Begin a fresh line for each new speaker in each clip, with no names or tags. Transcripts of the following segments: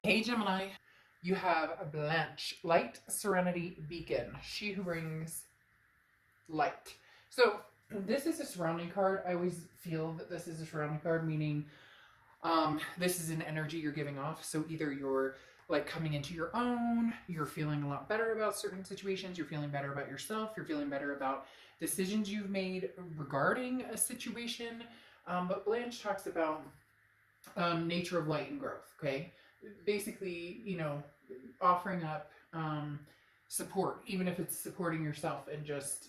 Hey Gemini, you have a Blanche, Light Serenity Beacon, she who brings light. So this is a surrounding card. I always feel that this is a surrounding card, meaning this is an energy you're giving off. So either you're like coming into your own, you're feeling a lot better about certain situations, you're feeling better about yourself, you're feeling better about decisions you've made regarding a situation. But Blanche talks about nature of light and growth. Okay, basically, offering up support, even if it's supporting yourself and just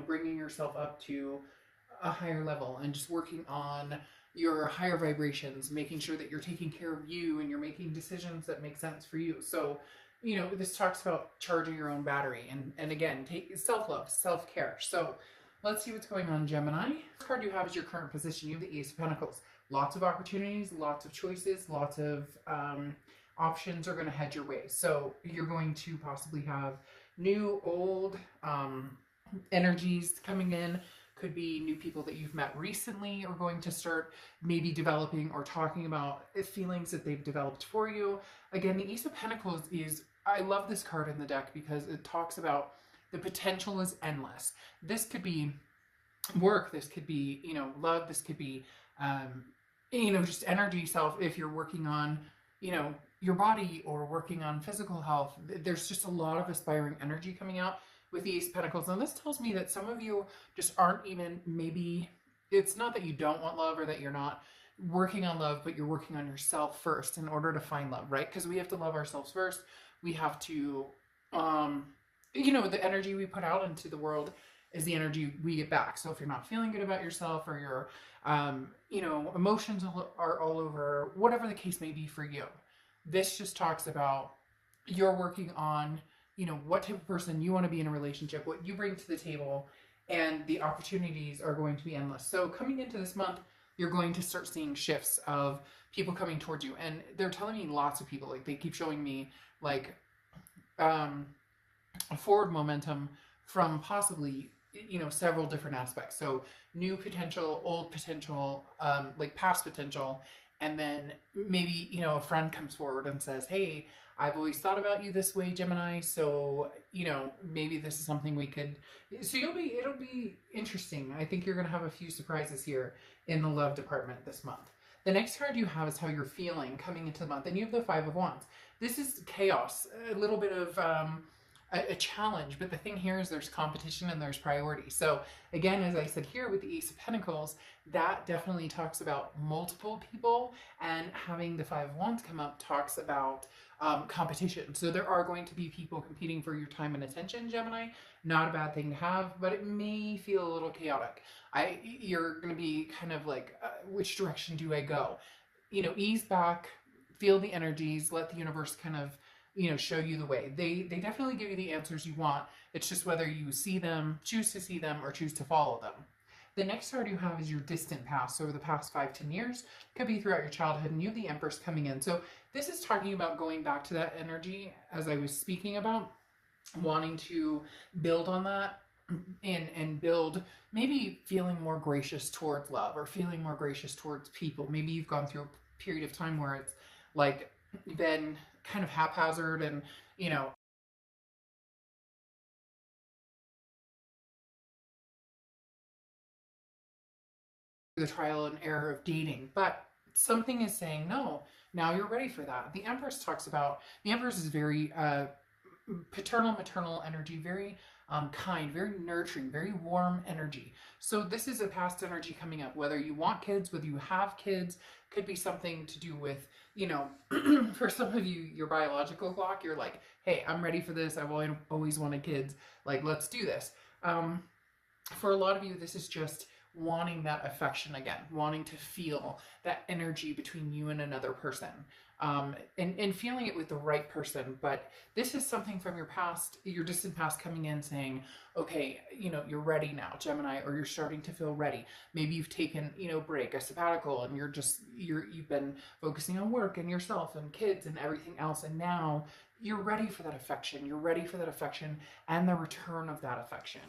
bringing yourself up to a higher level and just working on your higher vibrations, making sure that you're taking care of you and you're making decisions that make sense for you. So this talks about charging your own battery and again, take self-love, self-care. So let's see what's going on, Gemini. The card you have is your current position. You have the Ace of Pentacles. Lots of opportunities, lots of choices, lots of options are going to head your way. So you're going to possibly have new, old energies coming in. Could be new people that you've met recently are going to start maybe developing or talking about feelings that they've developed for you. Again, the Ace of Pentacles is, I love this card in the deck because it talks about the potential is endless. This could be work, this could be, love, this could be, just energy self if you're working on, your body or working on physical health. There's just a lot of aspiring energy coming out with the Ace of Pentacles. And this tells me that some of you just aren't even, maybe it's not that you don't want love or that you're not working on love, but you're working on yourself first in order to find love, right? Because we have to love ourselves first. We have to, the energy we put out into the world is the energy we get back. So if you're not feeling good about yourself or your, emotions are all over, whatever the case may be for you, this just talks about you're working on, what type of person you want to be in a relationship, what you bring to the table, and the opportunities are going to be endless. So coming into this month, you're going to start seeing shifts of people coming towards you. And they're telling me lots of people, like they keep showing me like a forward momentum from possibly several different aspects. So new potential, old potential, like past potential, and then maybe a friend comes forward and says, hey, I've always thought about you this way, Gemini, so maybe this is something we could, so it'll be interesting. I think you're going to have a few surprises here in the love department this month. The next card you have is how you're feeling coming into the month, and you have the Five of Wands. This is chaos, a little bit of a challenge, but the thing here is there's competition and there's priority. So again, as I said here with the Ace of Pentacles, that definitely talks about multiple people, and having the Five of Wands come up talks about competition. So there are going to be people competing for your time and attention, Gemini. Not a bad thing to have, but it may feel a little chaotic. You're going to be kind of like, which direction do I go? Ease back, feel the energies, let the universe kind of show you the way. They definitely give you the answers you want. It's just whether you see them, choose to see them, or choose to follow them. The next card you have is your distant past. So over the past 5-10 years, could be throughout your childhood, and you have the Empress coming in. So this is talking about going back to that energy, as I was speaking about, wanting to build on that and build, maybe feeling more gracious towards love or feeling more gracious towards people. Maybe you've gone through a period of time where it's like been kind of haphazard and the trial and error of dating, but something is saying no, now you're ready for that. The Empress talks about, the Empress is very paternal, maternal energy, very kind, very nurturing, very warm energy. So this is a past energy coming up, whether you want kids, whether you have kids, could be something to do with, for some of you, your biological clock, you're like, hey, I'm ready for this. I've always wanted kids. Like, let's do this. For a lot of you, this is just wanting that affection again, wanting to feel that energy between you and another person, and feeling it with the right person. But this is something from your past, your distant past, coming in saying, okay, you're ready now, Gemini, or you're starting to feel ready. Maybe you've taken, break, a sabbatical, and you've been focusing on work and yourself and kids and everything else. And now you're ready for that affection. You're ready for that affection and the return of that affection.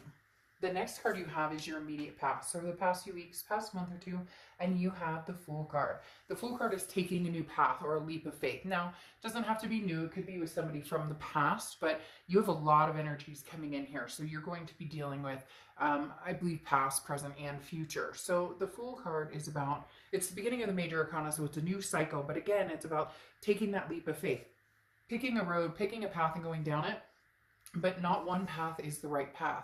The next card you have is your immediate past, so the past few weeks, past month or two, and you have the Fool card. The Fool card is taking a new path or a leap of faith. Now, it doesn't have to be new. It could be with somebody from the past, but you have a lot of energies coming in here. So you're going to be dealing with, I believe, past, present, and future. So the Fool card is about, it's the beginning of the major arcana, so it's a new cycle. But again, it's about taking that leap of faith, picking a road, picking a path and going down it. But not one path is the right path.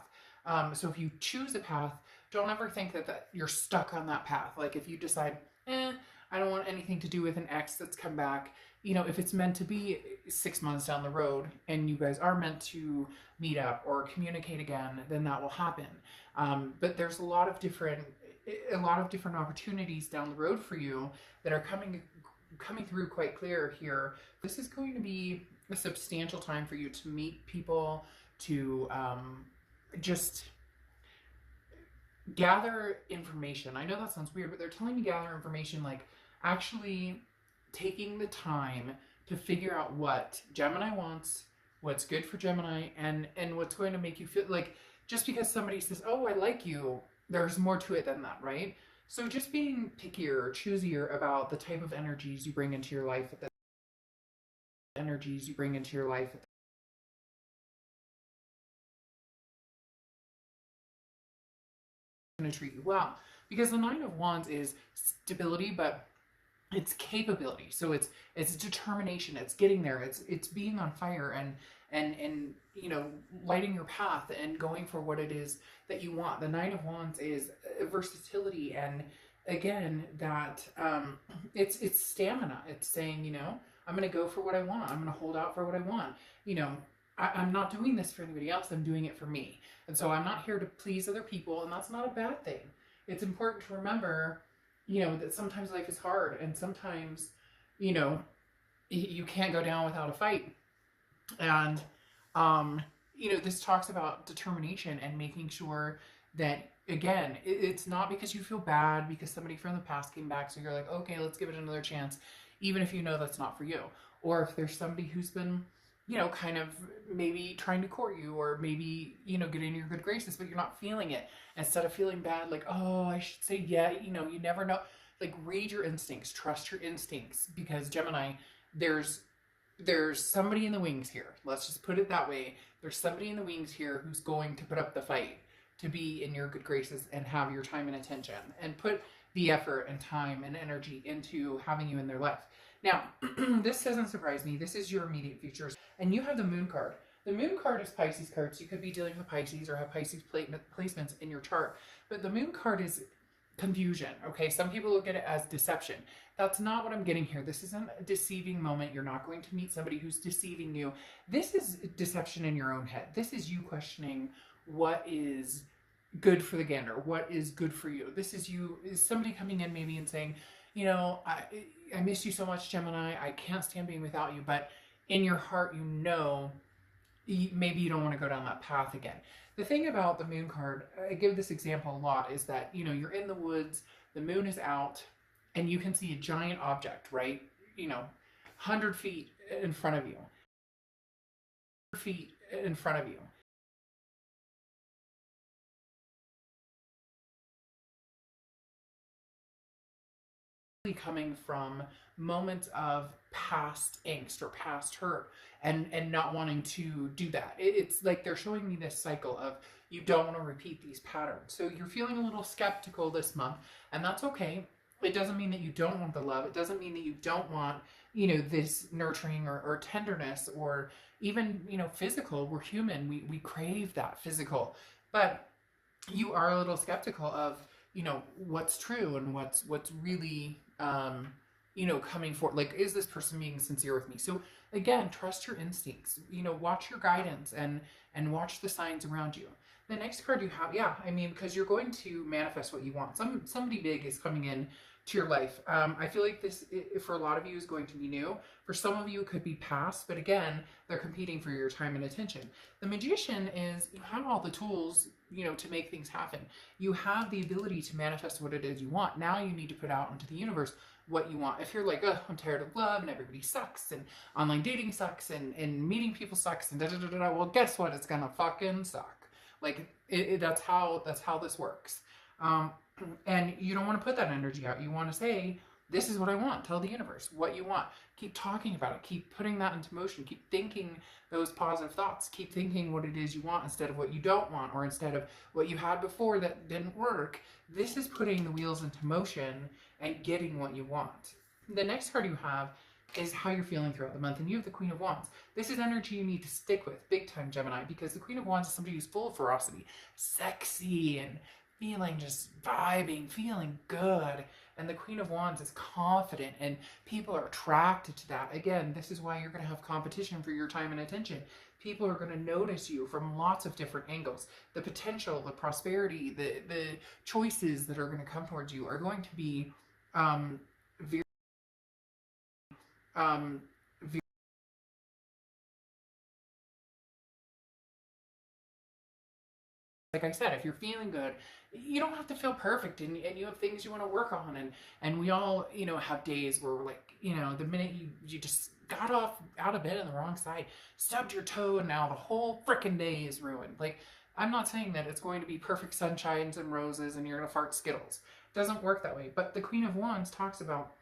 So if you choose a path, don't ever think that you're stuck on that path. Like if you decide, I don't want anything to do with an ex that's come back, you know, if it's meant to be 6 months down the road and you guys are meant to meet up or communicate again, then that will happen. But there's a lot of different opportunities down the road for you that are coming through quite clear here. This is going to be a substantial time for you to meet people, to just gather information. I know that sounds weird, but they're telling me gather information, like actually taking the time to figure out what Gemini wants, what's good for Gemini, and what's going to make you feel like, just because somebody says, oh, I like you, there's more to it than that, right? So just being pickier or choosier about the type of energies you bring into your life at going to treat you well, because the Nine of Wands is stability, but it's capability. So it's determination. It's getting there. It's being on fire and you know, lighting your path and going for what it is that you want. The Nine of Wands is versatility, and again, that it's stamina. It's saying, you know, I'm going to go for what I want. I'm going to hold out for what I want. You know, I'm not doing this for anybody else. I'm doing it for me. And so I'm not here to please other people, and that's not a bad thing. It's important to remember, you know, that sometimes life is hard, and sometimes, you know, you can't go down without a fight. And, you know, this talks about determination and making sure that, again, it's not because you feel bad because somebody from the past came back, so you're like, okay, let's give it another chance, even if you know that's not for you. Or if there's somebody who's been, you know, kind of maybe trying to court you, or maybe, you know, get in your good graces, but you're not feeling it. Instead of feeling bad, like, oh, I should say yeah, you know, you never know. Like, read your instincts, trust your instincts, because Gemini, there's somebody in the wings here. Let's just put it that way. There's somebody in the wings here who's going to put up the fight to be in your good graces and have your time and attention and put the effort and time and energy into having you in their life. Now, this doesn't surprise me. This is your immediate future. And you have the Moon card. The Moon card is Pisces card, so you could be dealing with Pisces or have Pisces placements in your chart. But the Moon card is confusion, okay? Some people look at it as deception. That's not what I'm getting here. This isn't a deceiving moment. You're not going to meet somebody who's deceiving you. This is deception in your own head. This is you questioning what is good for the gander, what is good for you. This is you, is somebody coming in maybe and saying, you know, I miss you so much, Gemini. I can't stand being without you. But in your heart, you know, maybe you don't want to go down that path again. The thing about the Moon card, I give this example a lot, is that, you know, you're in the woods, the moon is out, and you can see a giant object, right? You know, 100 feet in front of you. 100 feet in front of you. Coming from moments of past angst or past hurt and not wanting to do that. It's like they're showing me this cycle of you don't want to repeat these patterns. So you're feeling a little skeptical this month, and that's okay. It doesn't mean that you don't want the love. It doesn't mean that you don't want, you know, this nurturing or tenderness or even, you know, physical. We're human. We crave that physical. But you are a little skeptical of, you know, what's true and what's really, you know, coming forward. Like, is this person being sincere with me? So again, trust your instincts, you know, watch your guidance and watch the signs around you. The next card you have, yeah, I mean, because you're going to manifest what you want. Somebody big is coming in to your life. I feel like this, for a lot of you, is going to be new. For some of you, it could be past, but again, they're competing for your time and attention. The Magician is, you have all the tools, you know, to make things happen. You have the ability to manifest what it is you want. Now you need to put out into the universe what you want. If you're like, oh, I'm tired of love and everybody sucks and online dating sucks and meeting people sucks and da-da-da-da-da, well, guess what? It's gonna fucking suck. Like that's how this works. Um, and you don't want to put that energy out. You want to say, this is what I want. Tell the universe what you want. Keep talking about it. Keep putting that into motion. Keep thinking those positive thoughts. Keep thinking what it is you want instead of what you don't want, or instead of what you had before that didn't work. This is putting the wheels into motion and getting what you want. The next card you have is how you're feeling throughout the month, and you have the Queen of Wands. This is energy you need to stick with big time, Gemini, because the Queen of Wands is somebody who's full of ferocity, sexy, and feeling just vibing, feeling good. And the Queen of Wands is confident, and people are attracted to that. Again, this is why you're going to have competition for your time and attention. People are going to notice you from lots of different angles. The potential, the prosperity, the choices that are going to come towards you are going to be very, very, like I said, if you're feeling good, you don't have to feel perfect, and you have things you want to work on, and we all, you know, have days where we're like, you know, the minute you just got out of bed on the wrong side, stubbed your toe, and now the whole freaking day is ruined. Like, I'm not saying that it's going to be perfect sunshines and roses and you're gonna fart Skittles. It doesn't work that way. But the Queen of Wands talks about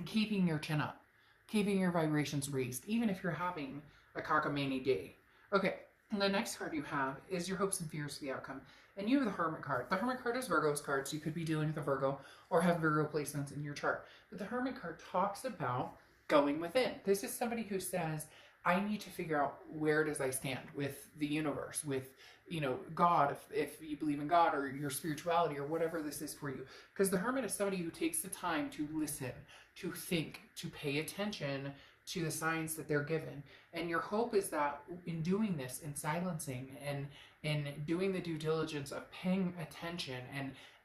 keeping your chin up, keeping your vibrations raised, even if you're having a cockamamie day. Okay, and the next card you have is your hopes and fears for the outcome. And you have the Hermit card. The Hermit card is Virgo's card, so you could be dealing with a Virgo or have Virgo placements in your chart. But the Hermit card talks about going within. This is somebody who says, I need to figure out where does I stand with the universe, with, you know, God, if you believe in God, or your spirituality, or whatever this is for you. Because the Hermit is somebody who takes the time to listen, to think, to pay attention to the signs that they're given. And your hope is that in doing this, in silencing, and in doing the due diligence of paying attention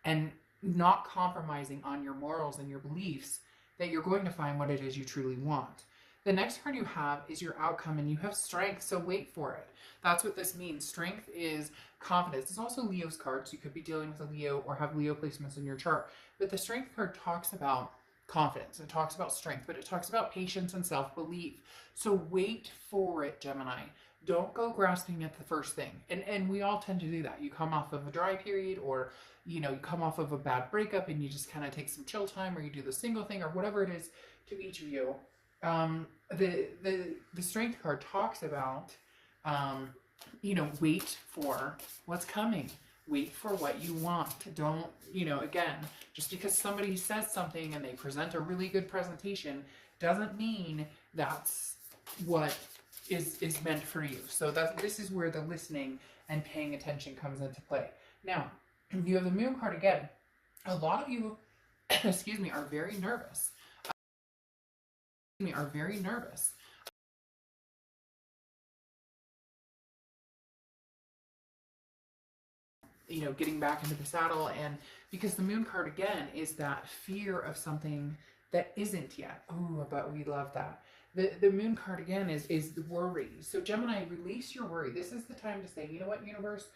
and not compromising on your morals and your beliefs, that you're going to find what it is you truly want. The next card you have is your outcome, and you have strength, so wait for it. That's what this means. Strength is confidence. It's also Leo's card, so you could be dealing with a Leo or have Leo placements in your chart. But the strength card talks about confidence. It talks about strength, but it talks about patience and self-belief. So wait for it, Gemini. Don't go grasping at the first thing. And we all tend to do that. You come off of a dry period, or you know, you come off of a bad breakup and you just kind of take some chill time, or you do the single thing, or whatever it is to each of you. The strength card talks about you know, wait for what's coming. Wait for what you want. Don't, you know, again, just because somebody says something and they present a really good presentation doesn't mean that's what is meant for you. So this is where the listening and paying attention comes into play. Now, you have the Moon card again. A lot of you, excuse me, are very nervous. You know, getting back into the saddle, and because the Moon card again is that fear of something that isn't yet. Oh, but we love that. The Moon card again is the worry. So Gemini, release your worry. This is the time to say, you know what, universe,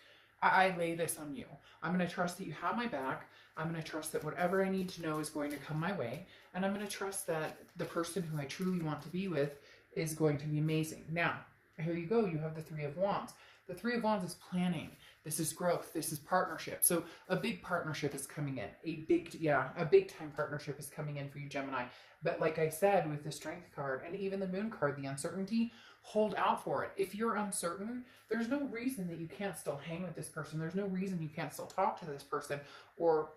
I lay this on you. I'm going to trust that you have my back. I'm going to trust that whatever I need to know is going to come my way. And I'm going to trust that the person who I truly want to be with is going to be amazing. Now, here you go. You have the Three of Wands. The Three of Wands is planning. This is growth. This is partnership. So a big partnership is coming in. A big time partnership is coming in for you, Gemini. But like I said, with the Strength card and even the Moon card, the uncertainty, hold out for it. If you're uncertain, there's no reason that you can't still hang with this person. There's no reason you can't still talk to this person or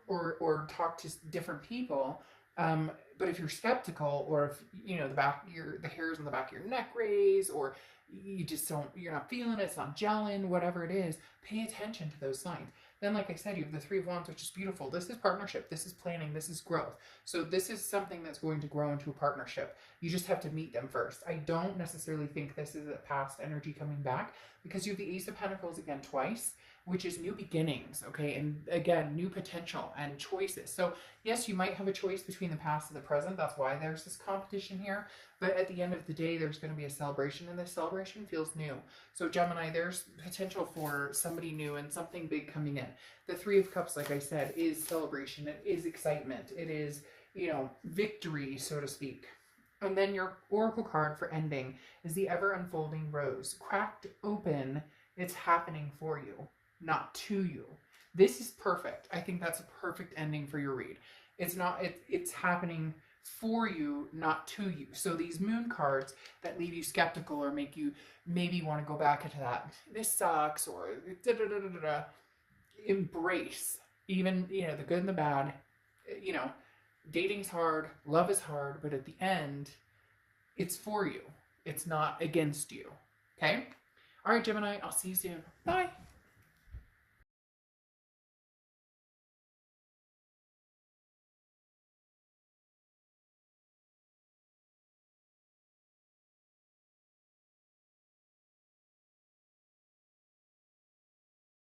talk to different people. But if you're skeptical, or if, you know, the hairs on the back of your neck raise, or you just you're not feeling it, it's not gelling, whatever it is, pay attention to those signs. Then, like I said, you have the Three of Wands, which is beautiful. This is partnership. This is planning. This is growth. So this is something that's going to grow into a partnership. You just have to meet them first. I don't necessarily think this is a past energy coming back, because you have the Ace of Pentacles again twice, which is new beginnings, okay? And again, new potential and choices. So yes, you might have a choice between the past and the present. That's why there's this competition here. But at the end of the day, there's going to be a celebration, and this celebration feels new. So Gemini, there's potential for somebody new and something big coming in. The Three of Cups, like I said, is celebration. It is excitement. It is, you know, victory, so to speak. And then your Oracle card for ending is the Ever Unfolding Rose. Cracked open, it's happening for you. not to you. This is perfect. I think that's a perfect ending for your read. It's not, it's happening for you, not to you. So these moon cards that leave you skeptical or make you maybe want to go back into that, this sucks, or da da da da da, embrace even, you know, the good and the bad. You know, dating's hard, love is hard, but at the end, it's for you. It's not against you. Okay? All right, Gemini, I'll see you soon. Bye.